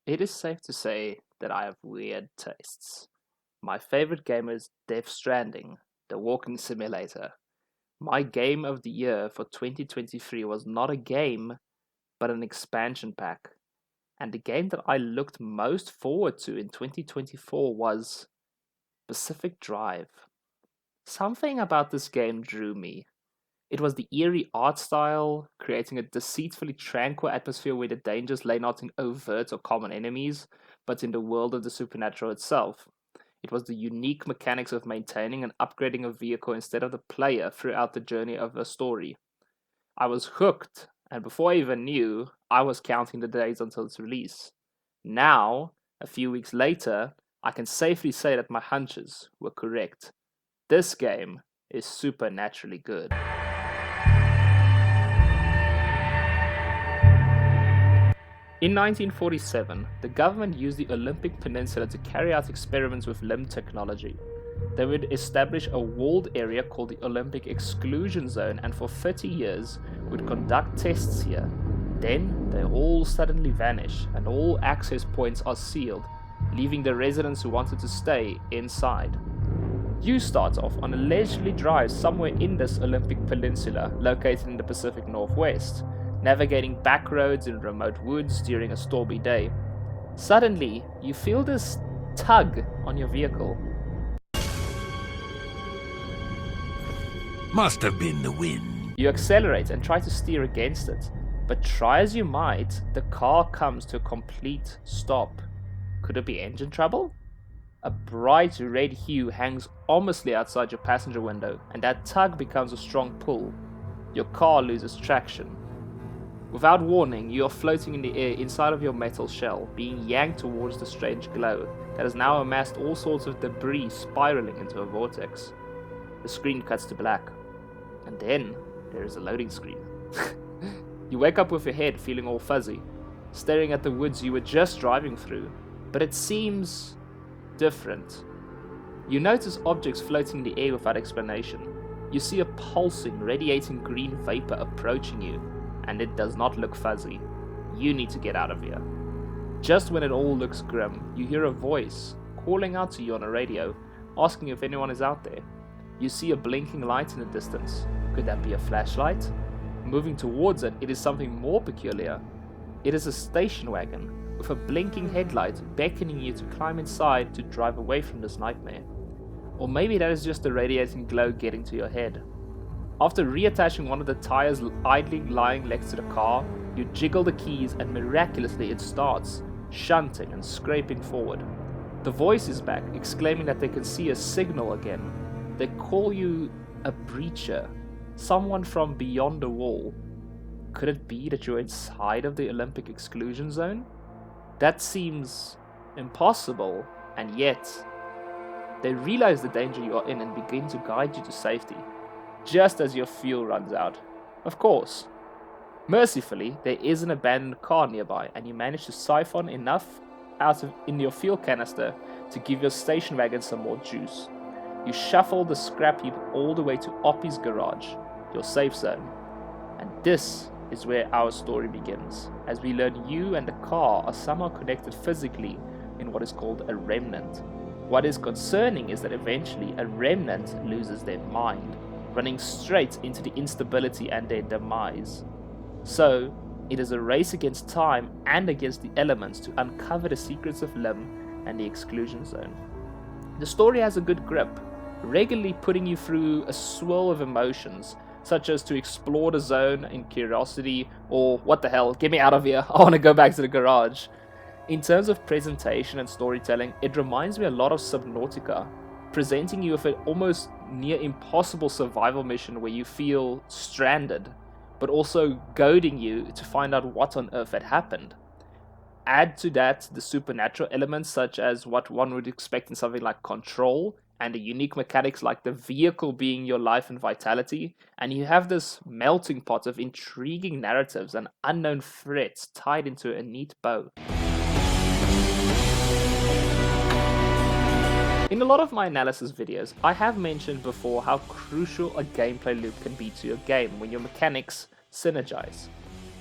It is safe to say that I have weird tastes. My favorite game is Death Stranding, the walking simulator. My game of the year for 2023 was not a game, but an expansion pack. And the game that I looked most forward to in 2024 was Pacific Drive. Something about this game drew me. It was the eerie art style, creating a deceitfully tranquil atmosphere where the dangers lay not in overt or common enemies, but in the world of the supernatural itself. It was the unique mechanics of maintaining and upgrading a vehicle instead of the player throughout the journey of a story. I was hooked, and before I even knew, I was counting the days until its release. Now, a few weeks later, I can safely say that my hunches were correct. This game is supernaturally good. In 1947, the government used the Olympic Peninsula to carry out experiments with limb technology. They would establish a walled area called the Olympic Exclusion Zone and for 30 years would conduct tests here. Then they all suddenly vanish and all access points are sealed, leaving the residents who wanted to stay inside. You start off on a leisurely drive somewhere in this Olympic Peninsula located in the Pacific Northwest, navigating back roads in remote woods during a stormy day. Suddenly, you feel this tug on your vehicle. Must have been the wind. You accelerate and try to steer against it, but try as you might, the car comes to a complete stop. Could it be engine trouble? A bright red hue hangs ominously outside your passenger window, and that tug becomes a strong pull. Your car loses traction. Without warning, you are floating in the air inside of your metal shell, being yanked towards the strange glow that has now amassed all sorts of debris spiraling into a vortex. The screen cuts to black, and then there is a loading screen. You wake up with your head feeling all fuzzy, staring at the woods you were just driving through, but it seems different. You notice objects floating in the air without explanation. You see a pulsing, radiating green vapor approaching you, and it does not look fuzzy. You need to get out of here. Just when it all looks grim, you hear a voice calling out to you on a radio, asking if anyone is out there. You see a blinking light in the distance. Could that be a flashlight? Moving towards it, it is something more peculiar. It is a station wagon with a blinking headlight beckoning you to climb inside to drive away from this nightmare. Or maybe that is just the radiating glow getting to your head. After reattaching one of the tires idly lying next to the car, you jiggle the keys and miraculously it starts, shunting and scraping forward. The voice is back, exclaiming that they can see a signal again. They call you a breacher, someone from beyond the wall. Could it be that you're inside of the Olympic exclusion zone? That seems impossible, and yet they realize the danger you are in and begin to guide you to safety, just as your fuel runs out. Of course. Mercifully, there is an abandoned car nearby, and you manage to siphon enough in your fuel canister to give your station wagon some more juice. You shuffle the scrap heap all the way to Oppie's garage, your safe zone. And this is where our story begins, as we learn you and the car are somehow connected physically in what is called a remnant. What is concerning is that eventually a remnant loses their mind, running straight into the instability and their demise. So, it is a race against time and against the elements to uncover the secrets of Lim and the exclusion zone. The story has a good grip, regularly putting you through a swirl of emotions, such as to explore the zone in curiosity, or what the hell, get me out of here, I want to go back to the garage. In terms of presentation and storytelling, it reminds me a lot of Subnautica, presenting you with an almost near impossible survival mission where you feel stranded, but also goading you to find out what on earth had happened. Add to that the supernatural elements such as what one would expect in something like Control, and the unique mechanics like the vehicle being your life and vitality, and you have this melting pot of intriguing narratives and unknown threats tied into a neat bow. In a lot of my analysis videos, I have mentioned before how crucial a gameplay loop can be to your game when your mechanics synergize.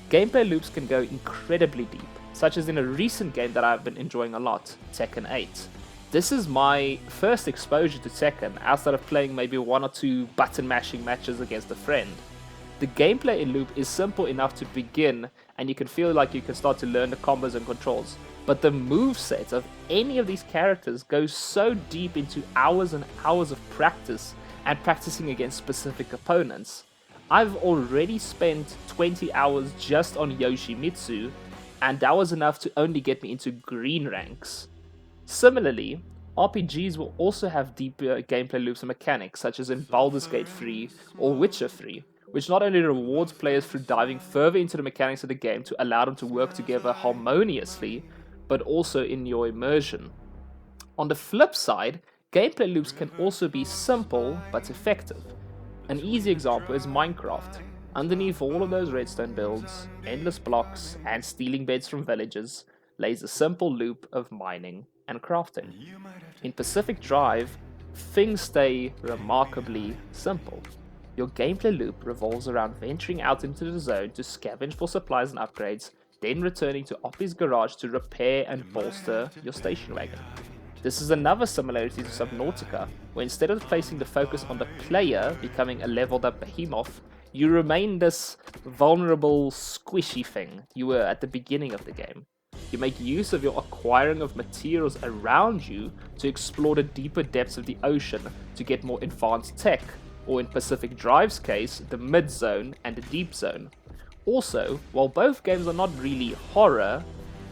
Gameplay loops can go incredibly deep, such as in a recent game that I've been enjoying a lot, Tekken 8. This is my first exposure to Tekken outside of playing maybe 1 or 2 button mashing matches against a friend. The gameplay in Loop is simple enough to begin, and you can feel like you can start to learn the combos and controls, but the moveset of any of these characters goes so deep into hours and hours of practice and practicing against specific opponents. I've already spent 20 hours just on Yoshimitsu, and that was enough to only get me into green ranks. Similarly, RPGs will also have deeper gameplay loops and mechanics, such as in Baldur's Gate 3 or Witcher 3, which not only rewards players through diving further into the mechanics of the game to allow them to work together harmoniously, but also in your immersion. On the flip side, gameplay loops can also be simple but effective. An easy example is Minecraft. Underneath all of those redstone builds, endless blocks, and stealing beds from villagers, lays a simple loop of mining and crafting. In Pacific Drive, things stay remarkably simple. Your gameplay loop revolves around venturing out into the zone to scavenge for supplies and upgrades, then returning to Oppie's garage to repair and bolster your station wagon. This is another similarity to Subnautica, where instead of placing the focus on the player becoming a leveled up behemoth, you remain this vulnerable, squishy thing you were at the beginning of the game. You make use of your acquiring of materials around you to explore the deeper depths of the ocean to get more advanced tech, or in Pacific Drive's case, the mid-zone and the deep zone. Also, while both games are not really horror,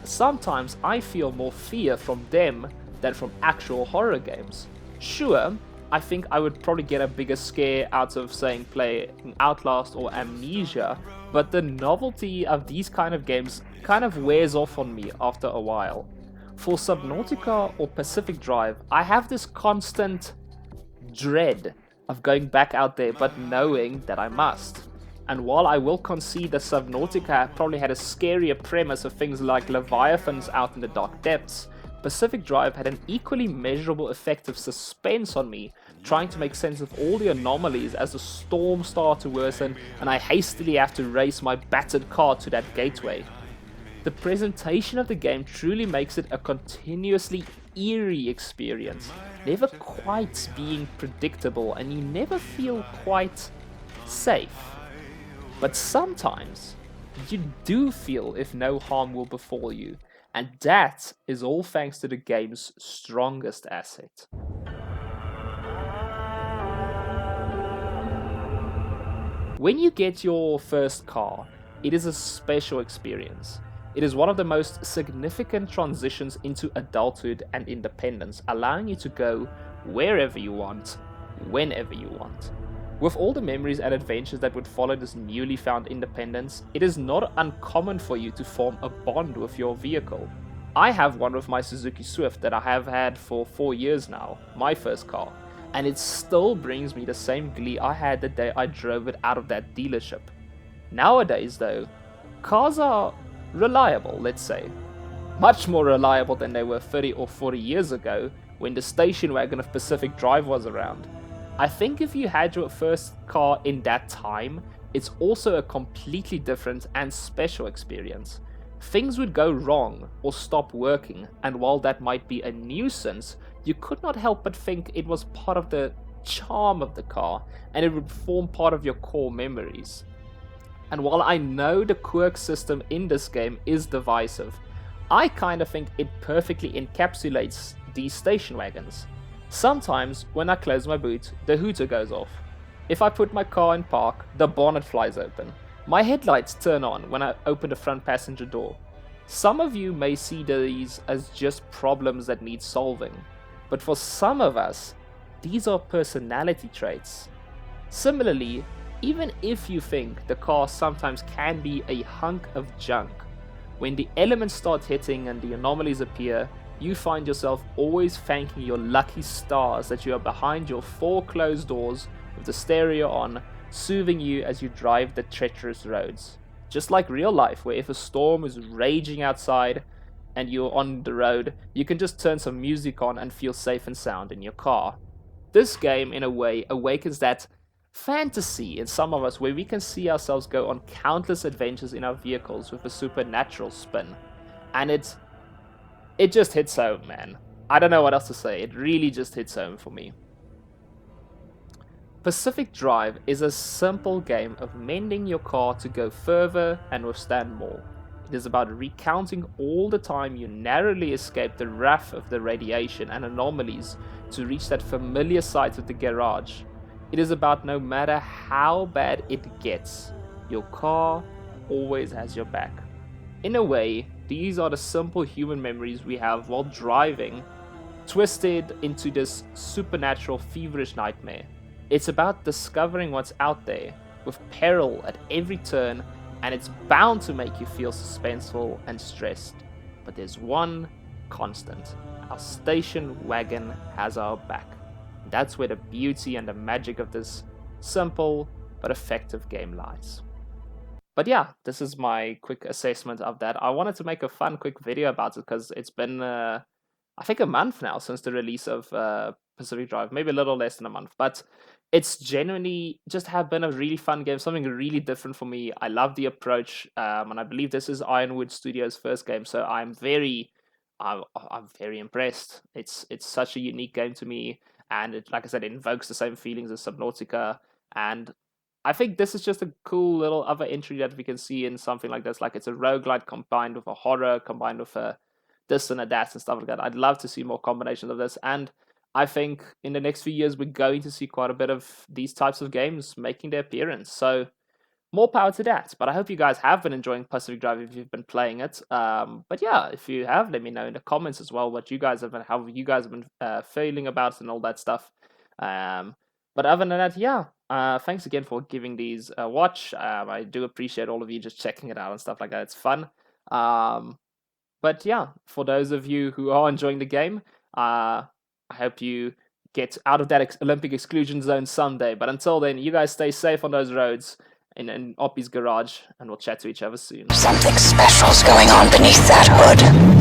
sometimes I feel more fear from them than from actual horror games. Sure, I think I would probably get a bigger scare out of saying playing Outlast or Amnesia, but the novelty of these kind of games kind of wears off on me after a while. For Subnautica or Pacific Drive, I have this constant dread of going back out there but knowing that I must. And while I will concede that Subnautica probably had a scarier premise of things like leviathans out in the dark depths, Pacific Drive had an equally measurable effect of suspense on me, trying to make sense of all the anomalies as the storm started to worsen and I hastily have to race my battered car to that gateway. The presentation of the game truly makes it a continuously eerie experience, never quite being predictable, and you never feel quite safe. But sometimes you do feel if no harm will befall you, and that is all thanks to the game's strongest asset. When you get your first car, it is a special experience. It is one of the most significant transitions into adulthood and independence, allowing you to go wherever you want, whenever you want. With all the memories and adventures that would follow this newly found independence, it is not uncommon for you to form a bond with your vehicle. I have one with my Suzuki Swift that I have had for 4 years now, my first car, and it still brings me the same glee I had the day I drove it out of that dealership. Nowadays though, cars are reliable, let's say. Much more reliable than they were 30 or 40 years ago when the station wagon of Pacific Drive was around. I think if you had your first car in that time, it's also a completely different and special experience. Things would go wrong or stop working, and while that might be a nuisance, you could not help but think it was part of the charm of the car, and it would form part of your core memories. And while I know the quirk system in this game is divisive, I kinda think it perfectly encapsulates these station wagons. Sometimes, when I close my boot, the hooter goes off. If I put my car in park, the bonnet flies open. My headlights turn on when I open the front passenger door. Some of you may see these as just problems that need solving, but for some of us, these are personality traits. Similarly, even if you think the car sometimes can be a hunk of junk, when the elements start hitting and the anomalies appear, you find yourself always thanking your lucky stars that you are behind your 4 closed doors with the stereo on, soothing you as you drive the treacherous roads. Just like real life, where if a storm is raging outside and you're on the road, you can just turn some music on and feel safe and sound in your car. This game, in a way, awakens that fantasy in some of us where we can see ourselves go on countless adventures in our vehicles with a supernatural spin. and it just hits home, man. I don't know what else to say. It really just hits home for me. Pacific Drive is a simple game of mending your car to go further and withstand more. It is about recounting all the time you narrowly escaped the wrath of the radiation and anomalies to reach that familiar sight of the garage. It is about no matter how bad it gets, your car always has your back. In a way, these are the simple human memories we have while driving, twisted into this supernatural, feverish nightmare. It's about discovering what's out there, with peril at every turn, and it's bound to make you feel suspenseful and stressed. But there's one constant: our station wagon has our back. That's where the beauty and the magic of this simple but effective game lies. But yeah, this is my quick assessment of that. I wanted to make a fun, quick video about it because it's been, I think, a month now since the release of Pacific Drive, maybe a little less than a month. But it's genuinely just have been a really fun game, something really different for me. I love the approach, and I believe this is Ironwood Studios' first game, so I'm very impressed. It's such a unique game to me, and it, like I said, it invokes the same feelings as Subnautica, and I think this is just a cool little other entry that we can see in something like this. Like, it's a roguelite combined with a horror, combined with a this and a that and stuff like that. I'd love to see more combinations of this, and I think in the next few years we're going to see quite a bit of these types of games making their appearance. So more power to that. But I hope you guys have been enjoying Pacific Drive if you've been playing it. But yeah, if you have, let me know in the comments as well what you guys have been, how you guys have been feeling about it and all that stuff. But other than that, yeah, thanks again for giving these a watch. I do appreciate all of you just checking it out and stuff like that. It's fun. But yeah, for those of you who are enjoying the game, I hope you get out of that Olympic exclusion zone someday. But until then, you guys stay safe on those roads in Oppie's garage, and we'll chat to each other soon. Something special's going on beneath that hood.